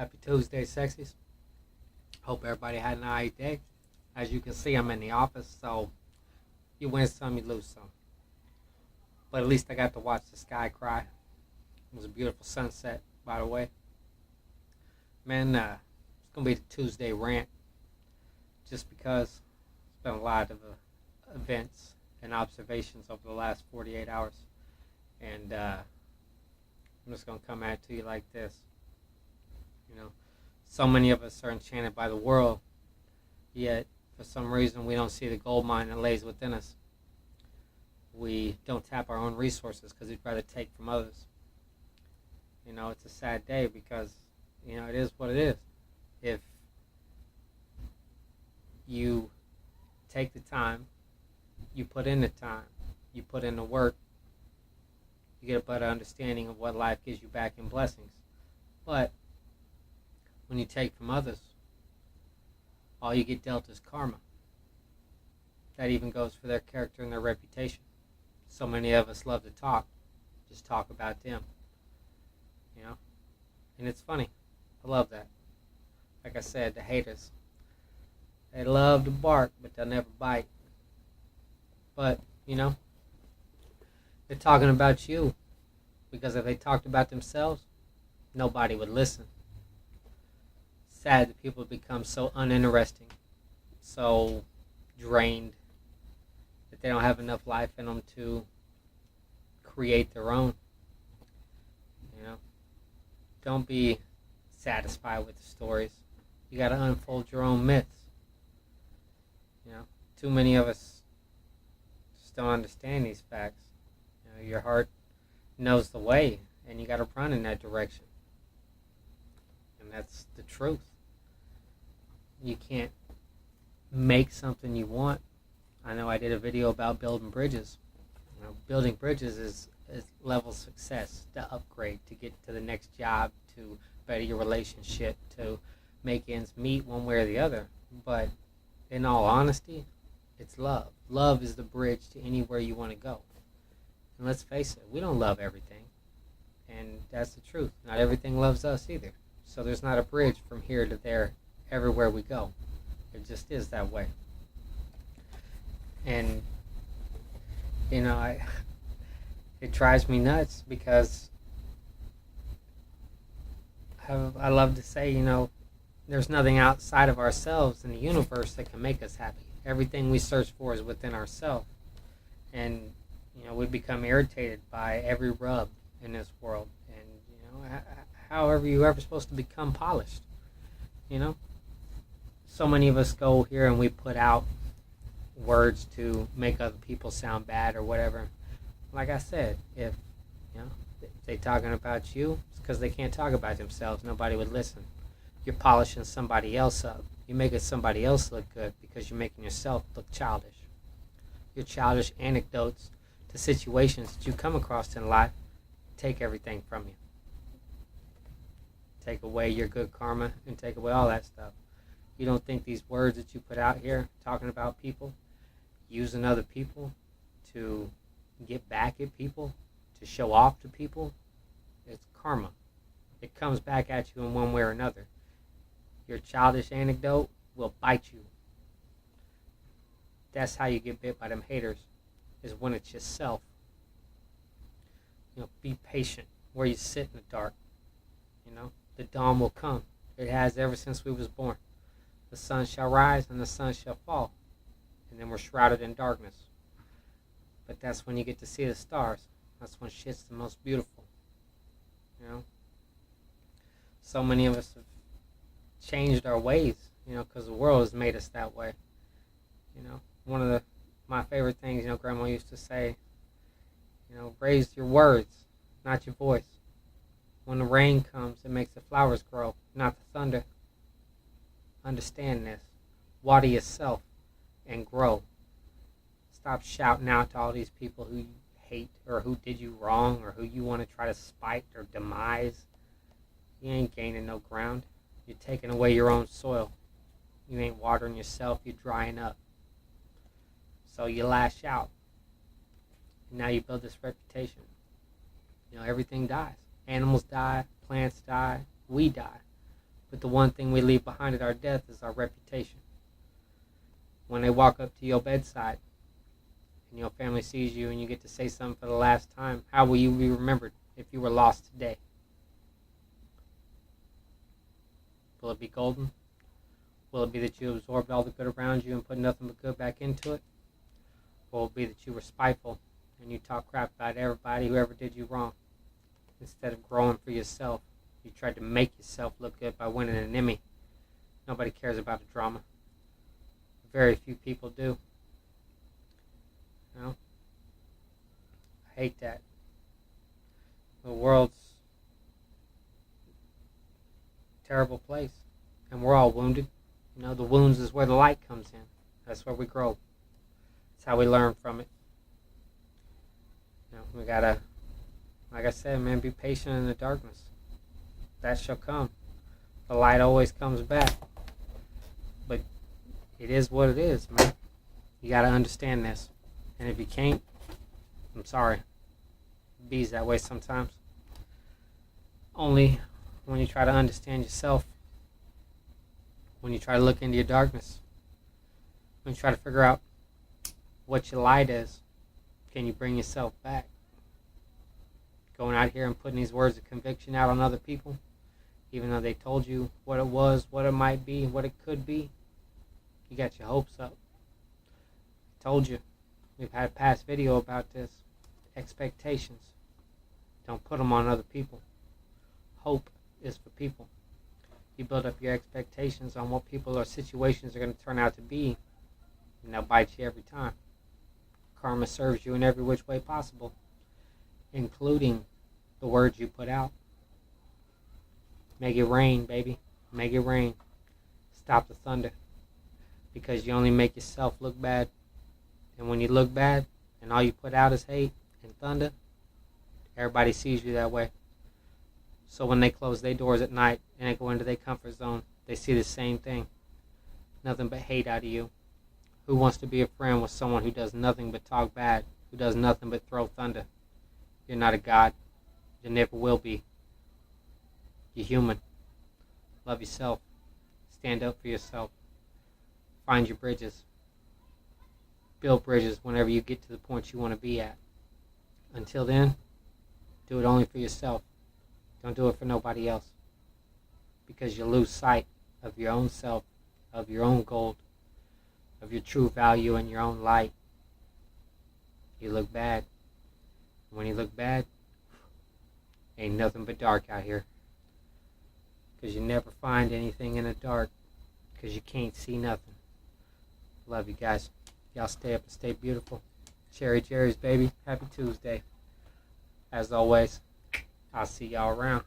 Happy Tuesday, sexies. Hope everybody had an alright day. As you can see, I'm in the office, so you win some, you lose some. But at least I got to watch the sky cry. It was a beautiful sunset, by the way. Man, it's going to be the Tuesday rant, just because it's been a lot of events and observations over the last 48 hours. And I'm just going to come at it to you like this. You know, so many of us are enchanted by the world, yet for some reason we don't see the gold mine that lays within us. We don't tap our own resources because we'd rather take from others. You know, it's a sad day because, you know, it is what it is. If you take the time, you put in the time, you put in the work, you get a better understanding of what life gives you back in blessings. But when you take from others, all you get dealt is karma. That even goes for their character and their reputation. So many of us love to talk, just talk about them, you know, and it's funny. I love that. Like I said, the haters, they love to bark, but they'll never bite. But, you know, they're talking about you, because if they talked about themselves, nobody would listen. Sad that people become so uninteresting, so drained, that they don't have enough life in them to create their own. You know, don't be satisfied with the stories. You got to unfold your own myths. You know, too many of us just don't understand these facts. You know, your heart knows the way, and you got to run in that direction. And that's the truth. You can't make something you want. I know I did a video about building bridges. You know, building bridges is level success, to upgrade, to get to the next job, to better your relationship, to make ends meet one way or the other. But in all honesty, it's love. Love is the bridge to anywhere you want to go. And let's face it, we don't love everything. And that's the truth. Not everything loves us either. So there's not a bridge from here to there everywhere we go. It just is that way. And, you know, it drives me nuts because I love to say, you know, there's nothing outside of ourselves in the universe that can make us happy. Everything we search for is within ourselves. And, you know, we become irritated by every rub in this world. And, you know, how are you ever supposed to become polished? You know? So many of us go here and we put out words to make other people sound bad or whatever. Like I said, if they talking about you, it's because they can't talk about themselves. Nobody would listen. You're polishing somebody else up. You're making somebody else look good because you're making yourself look childish. Your childish anecdotes to situations that you come across in life take everything from you. Take away your good karma and take away all that stuff. You don't think these words that you put out here talking about people, using other people to get back at people, to show off to people, it's karma. It comes back at you in one way or another. Your childish anecdote will bite you. That's how you get bit by them haters, is when it's yourself. You know, be patient where you sit in the dark. You know, the dawn will come. It has ever since we was born. The sun shall rise and the sun shall fall. And then we're shrouded in darkness. But that's when you get to see the stars. That's when shit's the most beautiful. You know? So many of us have changed our ways, you know, because the world has made us that way. You know, one of my favorite things, you know, Grandma used to say, you know, raise your words, not your voice. When the rain comes, it makes the flowers grow, not the thunder. Understand this. Water yourself and grow. Stop shouting out to all these people who you hate or who did you wrong or who you want to try to spite or demise. You ain't gaining no ground. You're taking away your own soil. You ain't watering yourself. You're drying up. So you lash out. And now you build this reputation. You know, everything dies. Animals die. Plants die. We die. But the one thing we leave behind at our death is our reputation. When they walk up to your bedside and your family sees you and you get to say something for the last time, how will you be remembered if you were lost today? Will it be golden? Will it be that you absorbed all the good around you and put nothing but good back into it? Or will it be that you were spiteful and you talk crap about everybody who ever did you wrong? Instead of growing for yourself, you tried to make yourself look good by winning an Emmy. Nobody cares about a drama. Very few people do. You know? I hate that. The world's a terrible place. And we're all wounded. You know, the wounds is where the light comes in. That's where we grow. That's how we learn from it. You know, we gotta, like I said, man, be patient in the darkness. That shall come. The light always comes back. But it is what it is, man. You gotta understand this. And if you can't, I'm sorry. Be's that way sometimes. Only when you try to understand yourself, when you try to look into your darkness, when you try to figure out what your light is, can you bring yourself back? Going out here and putting these words of conviction out on other people, even though they told you what it was, what it might be, what it could be, you got your hopes up. I told you, we've had a past video about this. Expectations. Don't put them on other people. Hope is for people. You build up your expectations on what people or situations are going to turn out to be, and they'll bite you every time. Karma serves you in every which way possible, including the words you put out. Make it rain, baby. Make it rain. Stop the thunder. Because you only make yourself look bad. And when you look bad, and all you put out is hate and thunder, everybody sees you that way. So when they close their doors at night and they go into their comfort zone, they see the same thing. Nothing but hate out of you. Who wants to be a friend with someone who does nothing but talk bad, who does nothing but throw thunder? You're not a god. You never will be. You're human. Love yourself. Stand up for yourself. Find your bridges. Build bridges whenever you get to the point you want to be at. Until then, do it only for yourself. Don't do it for nobody else. Because you lose sight of your own self, of your own gold, of your true value and your own light. You look bad. When you look bad, ain't nothing but dark out here. Because you never find anything in the dark. Because you can't see nothing. Love you guys. Y'all stay up and stay beautiful. Cherry Cherries, baby. Happy Tuesday. As always, I'll see y'all around.